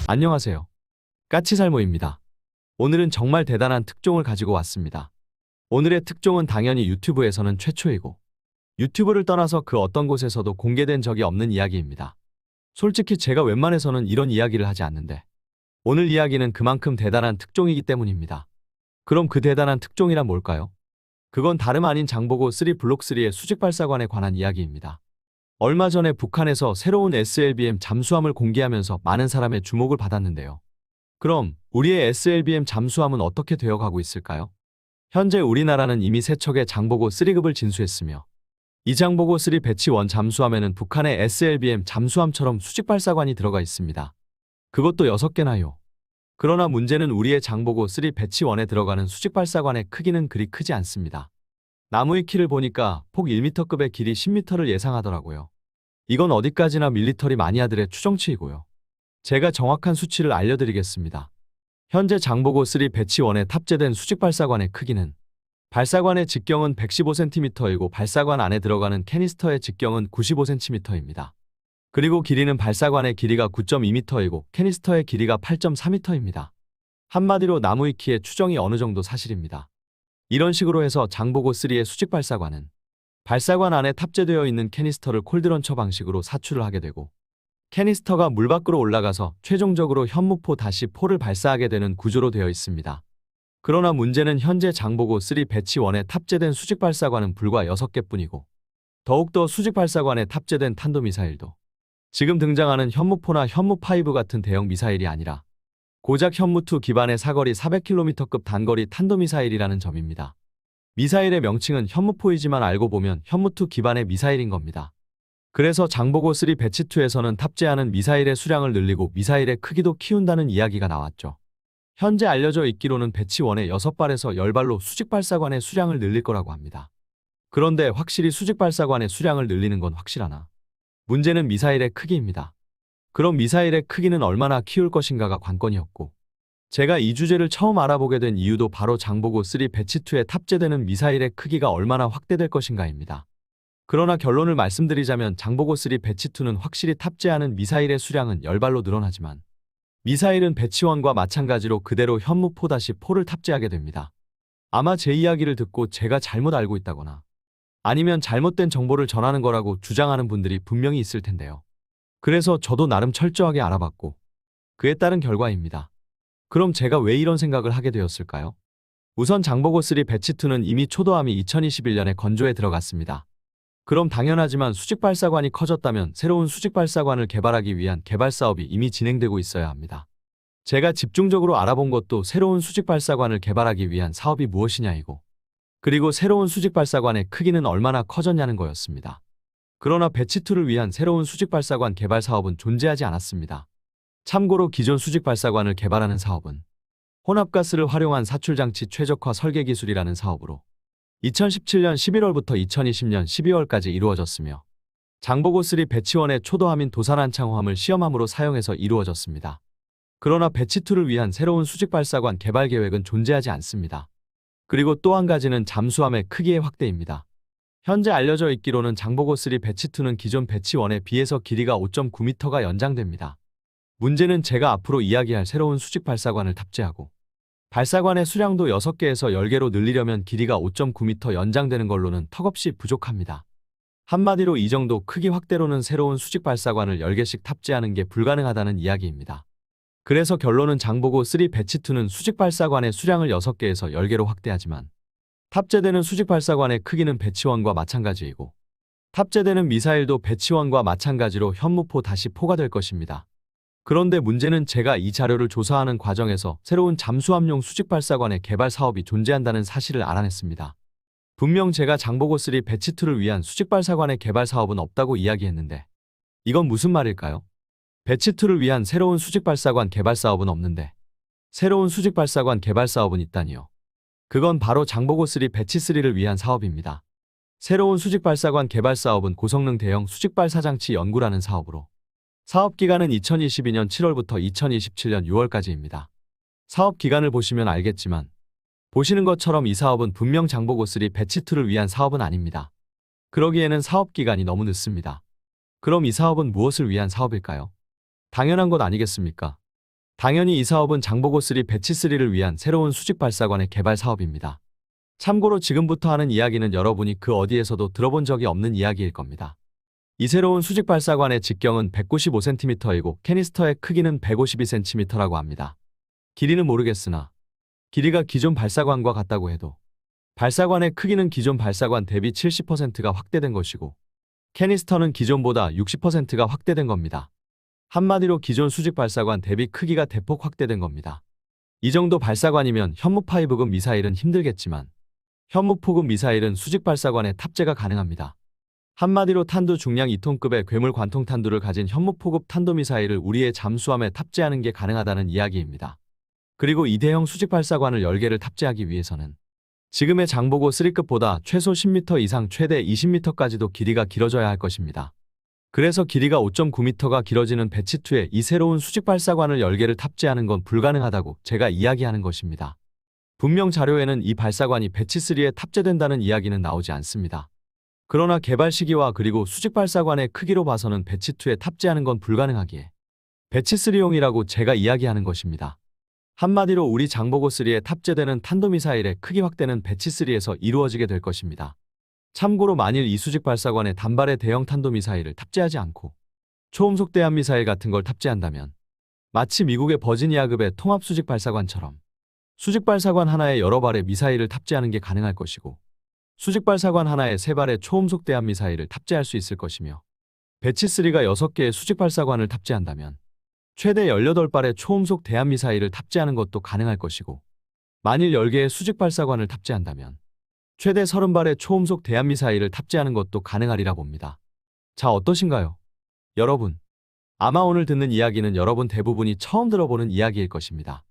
안녕하세요. 까치살모입니다. 오늘은 정말 대단한 특종을 가지고 왔습니다. 오늘의 특종은 당연히 유튜브에서는 최초이고 유튜브를 떠나서 그 어떤 곳에서도 공개된 적이 없는 이야기입니다. 솔직히 제가 웬만해서는 이런 이야기를 하지 않는데 오늘 이야기는 그만큼 대단한 특종이기 때문입니다. 그럼 그 대단한 특종이란 뭘까요? 그건 다름 아닌 장보고 3 블록3의 수직발사관에 관한 이야기입니다. 얼마 전에 북한에서 새로운 SLBM 잠수함을 공개하면서 많은 사람의 주목을 받았는데요. 그럼 우리의 SLBM 잠수함은 어떻게 되어가고 있을까요? 현재 우리나라는 이미 3척의 장보고 3급을 진수했으며 이 장보고 3 배치 1 잠수함에는 북한의 SLBM 잠수함처럼 수직발사관이 들어가 있습니다. 그것도 6개나요. 그러나 문제는 우리의 장보고 3 배치 1에 들어가는 수직발사관의 크기는 그리 크지 않습니다. 나무의 키를 보니까 폭 1m급의 길이 10m를 예상하더라고요. 이건 어디까지나 밀리터리 마니아들의 추정치이고요. 제가 정확한 수치를 알려드리겠습니다. 현재 장보고 3 배치 1에 탑재된 수직발사관의 크기는 발사관의 직경은 115cm이고 발사관 안에 들어가는 캐니스터의 직경은 95cm입니다. 그리고 길이는 발사관의 길이가 9.2m이고 캐니스터의 길이가 8.4m입니다. 한마디로 나무의 키의 추정이 어느 정도 사실입니다. 이런 식으로 해서 장보고 3의 수직발사관은 발사관 안에 탑재되어 있는 캐니스터를 콜드런처 방식으로 사출을 하게 되고 캐니스터가 물 밖으로 올라가서 최종적으로 현무포-4를 발사하게 되는 구조로 되어 있습니다. 그러나 문제는 현재 장보고 3 배치 1에 탑재된 수직발사관은 불과 6개뿐이고 더욱더 수직발사관에 탑재된 탄도미사일도 지금 등장하는 현무포나 현무5 같은 대형 미사일이 아니라 고작 현무2 기반의 사거리 400km급 단거리 탄도미사일이라는 점입니다. 미사일의 명칭은 현무포이지만 알고 보면 현무2 기반의 미사일인 겁니다. 그래서 장보고 3 배치 2에서는 탑재하는 미사일의 수량을 늘리고 미사일의 크기도 키운다는 이야기가 나왔죠. 현재 알려져 있기로는 배치 1에 6발에서 10발로 수직발사관의 수량을 늘릴 거라고 합니다. 그런데 확실히 수직발사관의 수량을 늘리는 건 확실하나 문제는 미사일의 크기입니다. 그럼 미사일의 크기는 얼마나 키울 것인가가 관건이었고 제가 이 주제를 처음 알아보게 된 이유도 바로 장보고 3 배치 2에 탑재되는 미사일의 크기가 얼마나 확대될 것인가입니다. 그러나 결론을 말씀드리자면 장보고 3 배치 2는 확실히 탑재하는 미사일의 수량은 10발로 늘어나지만 미사일은 배치 1과 마찬가지로 그대로 현무포-4를 탑재하게 됩니다. 아마 제 이야기를 듣고 제가 잘못 알고 있다거나 아니면 잘못된 정보를 전하는 거라고 주장하는 분들이 분명히 있을 텐데요. 그래서 저도 나름 철저하게 알아봤고 그에 따른 결과입니다. 그럼 제가 왜 이런 생각을 하게 되었을까요? 우선 장보고 3 배치 2는 이미 초도함이 2021년에 건조에 들어갔습니다. 그럼 당연하지만 수직발사관이 커졌다면 새로운 수직발사관을 개발하기 위한 개발 사업이 이미 진행되고 있어야 합니다. 제가 집중적으로 알아본 것도 새로운 수직발사관을 개발하기 위한 사업이 무엇이냐이고 그리고 새로운 수직발사관의 크기는 얼마나 커졌냐는 거였습니다. 그러나 배치 2를 위한 새로운 수직발사관 개발 사업은 존재하지 않았습니다. 참고로 기존 수직발사관을 개발하는 사업은 혼합가스를 활용한 사출장치 최적화 설계 기술이라는 사업으로 2017년 11월부터 2020년 12월까지 이루어졌으며 장보고 3 배치 1의 초도함인 도산안창호함을 시험함으로 사용해서 이루어졌습니다. 그러나 배치 2를 위한 새로운 수직발사관 개발 계획은 존재하지 않습니다. 그리고 또 한 가지는 잠수함의 크기의 확대입니다. 현재 알려져 있기로는 장보고 3 배치 2는 기존 배치 1에 비해서 길이가 5.9m가 연장됩니다. 문제는 제가 앞으로 이야기할 새로운 수직발사관을 탑재하고 발사관의 수량도 6개에서 10개로 늘리려면 길이가 5.9m 연장되는 걸로는 턱없이 부족합니다. 한마디로 이 정도 크기 확대로는 새로운 수직발사관을 10개씩 탑재하는 게 불가능하다는 이야기입니다. 그래서 결론은 장보고 3 배치 2는 수직발사관의 수량을 6개에서 10개로 확대하지만 탑재되는 수직발사관의 크기는 배치 1과 마찬가지이고 탑재되는 미사일도 배치 1과 마찬가지로 현무포-4가 될 것입니다. 그런데 문제는 제가 이 자료를 조사하는 과정에서 새로운 잠수함용 수직발사관의 개발 사업이 존재한다는 사실을 알아냈습니다. 분명 제가 장보고 3 배치 2를 위한 수직발사관의 개발 사업은 없다고 이야기했는데 이건 무슨 말일까요? 배치 2를 위한 새로운 수직발사관 개발 사업은 없는데 새로운 수직발사관 개발 사업은 있다니요. 그건 바로 장보고 3 배치 3를 위한 사업입니다. 새로운 수직발사관 개발 사업은 고성능 대형 수직발사장치 연구라는 사업으로 사업기간은 2022년 7월부터 2027년 6월까지입니다. 사업기간을 보시면 알겠지만 보시는 것처럼 이 사업은 분명 장보고 3 배치 2를 위한 사업은 아닙니다. 그러기에는 사업기간이 너무 늦습니다. 그럼 이 사업은 무엇을 위한 사업일까요? 당연한 것 아니겠습니까? 당연히 이 사업은 장보고3 배치3를 위한 새로운 수직 발사관의 개발 사업입니다. 참고로 지금부터 하는 이야기는 여러분이 그 어디에서도 들어본 적이 없는 이야기일 겁니다. 이 새로운 수직 발사관의 직경은 195cm이고 캐니스터의 크기는 152cm라고 합니다. 길이는 모르겠으나 길이가 기존 발사관과 같다고 해도 발사관의 크기는 기존 발사관 대비 70%가 확대된 것이고 캐니스터는 기존보다 60%가 확대된 겁니다. 한마디로 기존 수직 발사관 대비 크기가 대폭 확대된 겁니다. 이 정도 발사관이면 현무5급 미사일은 힘들겠지만 현무4급 미사일은 수직 발사관에 탑재가 가능합니다. 한마디로 탄두 중량 2톤급의 괴물 관통 탄두를 가진 현무4급 탄도미사일을 우리의 잠수함에 탑재하는 게 가능하다는 이야기입니다. 그리고 이 대형 수직 발사관을 10개를 탑재하기 위해서는 지금의 장보고 3급보다 최소 10m 이상 최대 20m까지도 길이가 길어져야 할 것입니다. 그래서 길이가 5.9m가 길어지는 배치2에 이 새로운 수직 발사관을 10개를 탑재하는 건 불가능하다고 제가 이야기하는 것입니다. 분명 자료에는 이 발사관이 배치3에 탑재된다는 이야기는 나오지 않습니다. 그러나 개발 시기와 그리고 수직 발사관의 크기로 봐서는 배치2에 탑재하는 건 불가능하기에 배치3용이라고 제가 이야기하는 것입니다. 한마디로 우리 장보고3에 탑재되는 탄도미사일의 크기 확대는 배치3에서 이루어지게 될 것입니다. 참고로 만일 이 수직 발사관에 단발의 대형 탄도미사일을 탑재하지 않고 초음속 대함미사일 같은 걸 탑재한다면 마치 미국의 버지니아급의 통합 수직 발사관처럼 수직 발사관 하나에 여러 발의 미사일을 탑재하는 게 가능할 것이고 수직 발사관 하나에 3발의 초음속 대함미사일을 탑재할 수 있을 것이며 배치3가 6개의 수직 발사관을 탑재한다면 최대 18발의 초음속 대함미사일을 탑재하는 것도 가능할 것이고 만일 10개의 수직 발사관을 탑재한다면 최대 30발의 초음속 대함미사일을 탑재하는 것도 가능하리라 봅니다. 자, 어떠신가요? 여러분, 아마 오늘 듣는 이야기는 여러분 대부분이 처음 들어보는 이야기일 것입니다.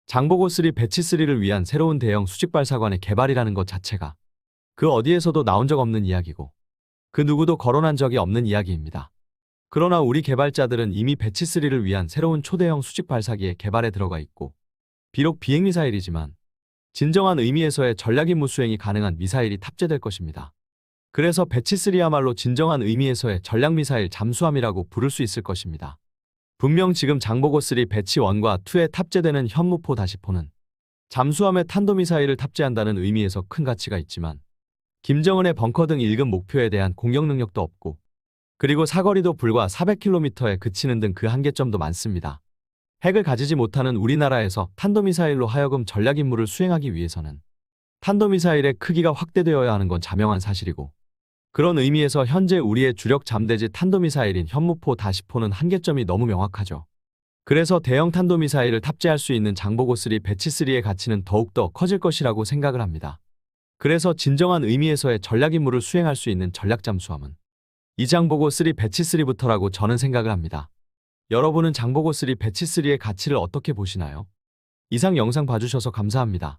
장보고3 배치3를 위한 새로운 대형 수직 발사관의 개발이라는 것 자체가 그 어디에서도 나온 적 없는 이야기고 그 누구도 거론한 적이 없는 이야기입니다. 그러나 우리 개발자들은 이미 배치3를 위한 새로운 초대형 수직 발사기의 개발에 들어가 있고 비록 비행미사일이지만 진정한 의미에서의 전략임무 수행이 가능한 미사일이 탑재될 것입니다. 그래서 배치3야말로 진정한 의미에서의 전략미사일 잠수함이라고 부를 수 있을 것입니다. 분명 지금 장보고3 배치1과 2에 탑재되는 현무4-4는 잠수함에 탄도미사일을 탑재한다는 의미에서 큰 가치가 있지만 김정은의 벙커 등 1급 목표에 대한 공격 능력도 없고 그리고 사거리도 불과 400km에 그치는 등 그 한계점도 많습니다. 핵을 가지지 못하는 우리나라에서 탄도미사일로 하여금 전략임무를 수행하기 위해서는 탄도미사일의 크기가 확대되어야 하는 건 자명한 사실이고 그런 의미에서 현재 우리의 주력 잠대지 탄도미사일인 현무4-4는 한계점이 너무 명확하죠. 그래서 대형 탄도미사일을 탑재할 수 있는 장보고3 배치3의 가치는 더욱더 커질 것이라고 생각을 합니다. 그래서 진정한 의미에서의 전략임무를 수행할 수 있는 전략잠수함은 이 장보고3 배치3부터라고 저는 생각을 합니다. 여러분은 장보고3 배치3의 가치를 어떻게 보시나요? 이상 영상 봐주셔서 감사합니다.